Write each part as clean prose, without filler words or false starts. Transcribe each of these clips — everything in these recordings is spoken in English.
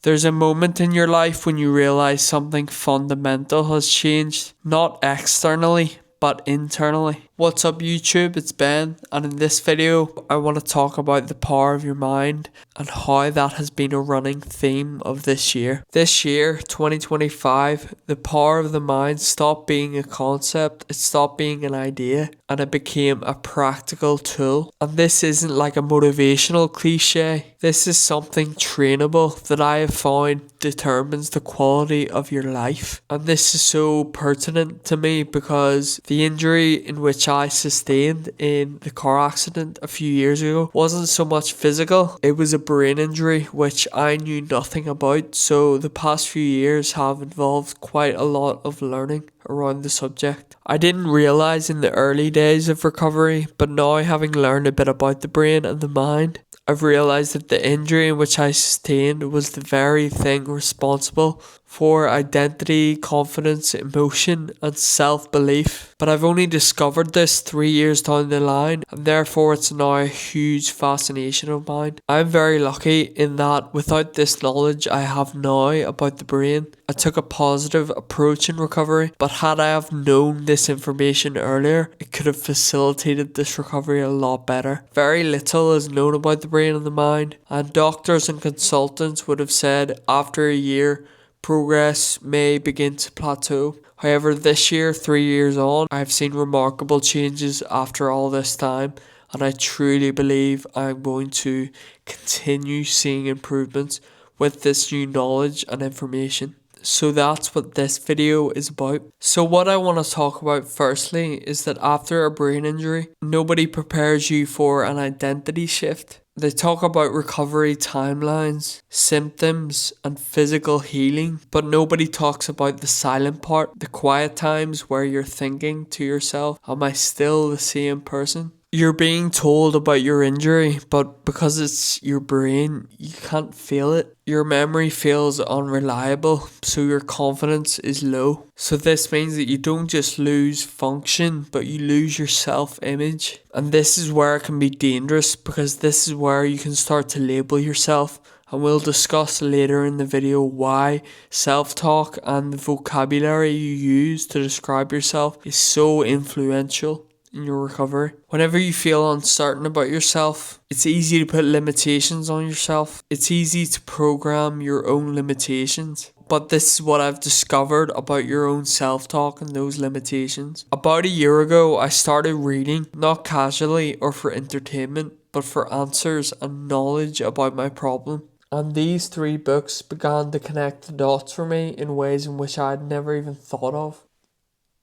There's a moment in your life when you realize something fundamental has changed, not externally, but internally. What's up YouTube, it's Ben, and in this video I want to talk about the power of your mind and how that has been a running theme of this year. This year, 2025, the power of the mind stopped being a concept, it stopped being an idea, and it became a practical tool. And this isn't like a motivational cliche, this is something trainable that I have found determines the quality of your life. And this is so pertinent to me because the injury in which I sustained in the car accident a few years ago wasn't so much physical, it was a brain injury which I knew nothing about. So the past few years have involved quite a lot of learning around the subject. I didn't realise in the early days of recovery, but now having learned a bit about the brain and the mind, I've realised that the injury in which I sustained was the very thing responsible for identity, confidence, emotion, and self-belief. But I've only discovered this 3 years down the line, and therefore it's now a huge fascination of mine. I'm very lucky in that without this knowledge I have now about the brain, I took a positive approach in recovery, but had I have known this information earlier, it could have facilitated this recovery a lot better. Very little is known about the brain and the mind, and doctors and consultants would have said after a year, progress may begin to plateau. However, this year, 3 years on, I've seen remarkable changes after all this time, and I truly believe I'm going to continue seeing improvements with this new knowledge and information. So that's what this video is about. So what I want to talk about firstly is that after a brain injury, nobody prepares you for an identity shift. They talk about recovery timelines, symptoms, and physical healing, but nobody talks about the silent part, the quiet times where you're thinking to yourself, am I still the same person? You're being told about your injury, but because it's your brain, you can't feel it. Your memory feels unreliable, so your confidence is low. So this means that you don't just lose function, but you lose your self-image. And this is where it can be dangerous, because this is where you can start to label yourself. And we'll discuss later in the video why self-talk and the vocabulary you use to describe yourself is so influential in your recovery. Whenever you feel uncertain about yourself, it's easy to put limitations on yourself. It's easy to program your own limitations. But this is what I've discovered about your own self-talk and those limitations. About a year ago, I started reading, not casually or for entertainment, but for answers and knowledge about my problem. And these 3 books began to connect the dots for me in ways in which I had never even thought of.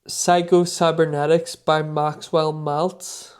Psycho-Cybernetics by Maxwell Maltz,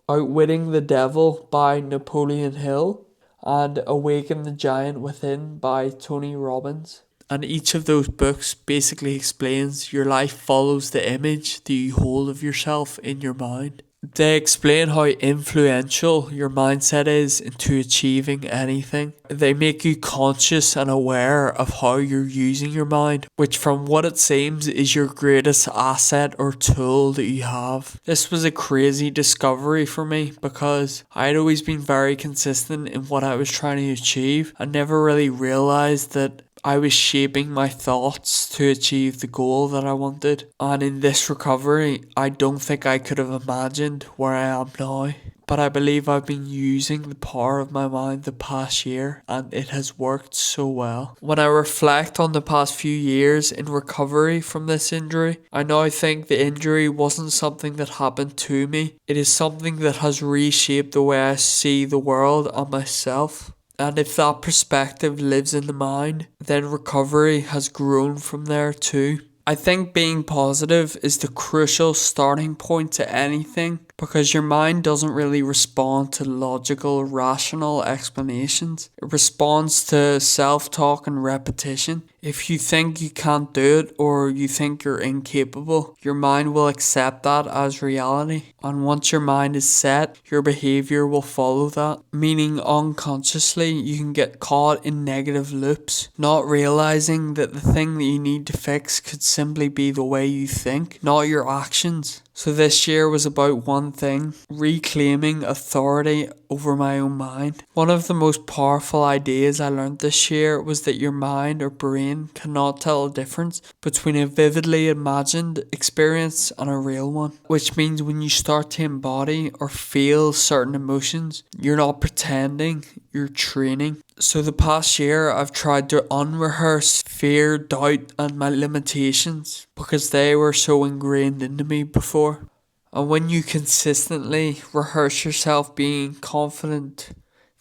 Outwitting the Devil by Napoleon Hill, and Awaken the Giant Within by Tony Robbins. And each of those books basically explains your life follows the image that you hold of yourself in your mind. They explain how influential your mindset is into achieving anything. They make you conscious and aware of how you're using your mind, which from what it seems is your greatest asset or tool that you have. This was a crazy discovery for me because I'd always been very consistent in what I was trying to achieve. I never really realized that I was shaping my thoughts to achieve the goal that I wanted. And in this recovery, I don't think I could have imagined where I am now. But I believe I've been using the power of my mind the past year and it has worked so well. When I reflect on the past few years in recovery from this injury, I now think the injury wasn't something that happened to me. It is something that has reshaped the way I see the world and myself. And if that perspective lives in the mind, then recovery has grown from there too. I think being positive is the crucial starting point to anything because your mind doesn't really respond to logical, rational explanations. It responds to self-talk and repetition. If you think you can't do it or you think you're incapable, your mind will accept that as reality. And once your mind is set, your behavior will follow that. Meaning unconsciously, you can get caught in negative loops, not realizing that the thing that you need to fix could simply be the way you think, not your actions. So this year was about one thing: reclaiming authority over my own mind. One of the most powerful ideas I learned this year was that your mind or brain cannot tell the difference between a vividly imagined experience and a real one. Which means when you start to embody or feel certain emotions, you're not pretending, you're training. So the past year I've tried to unrehearse fear, doubt and my limitations because they were so ingrained into me before. And when you consistently rehearse yourself being confident,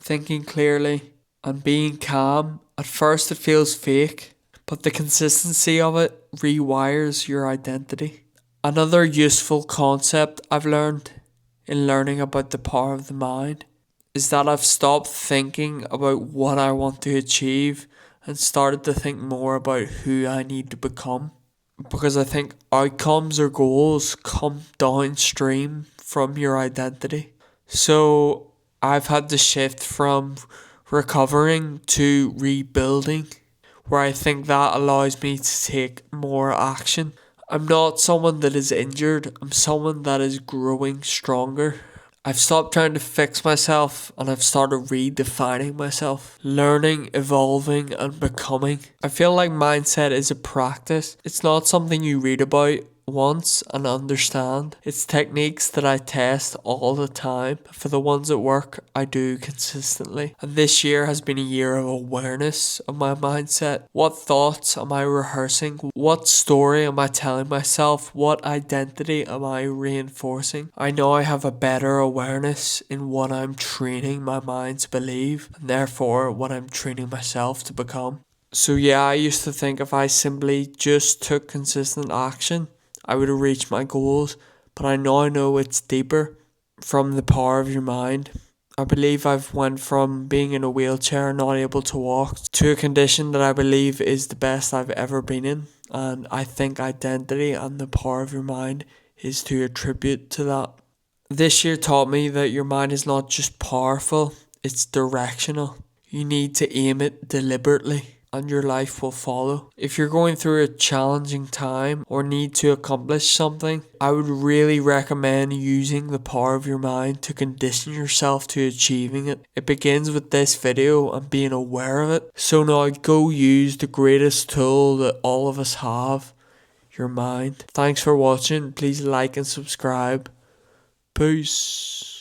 thinking clearly and being calm, at first it feels fake, but the consistency of it rewires your identity. Another useful concept I've learned in learning about the power of the mind is that I've stopped thinking about what I want to achieve and started to think more about who I need to become. Because I think outcomes or goals come downstream from your identity. So I've had to shift from recovering to rebuilding, where I think that allows me to take more action. I'm not someone that is injured, I'm someone that is growing stronger. I've stopped trying to fix myself and I've started redefining myself, learning, evolving, and becoming. I feel like mindset is a practice. It's not something you read about once and understand. It's techniques that I test all the time. For the ones that work, I do consistently. And this year has been a year of awareness of my mindset. What thoughts am I rehearsing? What story am I telling myself? What identity am I reinforcing? I know I have a better awareness in what I'm training my mind to believe, and therefore what I'm training myself to become. So yeah, I used to think if I simply just took consistent action, I would have reached my goals, but I now know it's deeper. From the power of your mind, I believe I've went from being in a wheelchair, not able to walk, to a condition that I believe is the best I've ever been in. And I think identity and the power of your mind is to attribute to that. This year taught me that your mind is not just powerful, it's directional. You need to aim it deliberately and your life will follow. If you're going through a challenging time or need to accomplish something, I would really recommend using the power of your mind to condition yourself to achieving it. It begins with this video and being aware of it. So now go use the greatest tool that all of us have, your mind. Thanks for watching. Please like and subscribe. Peace.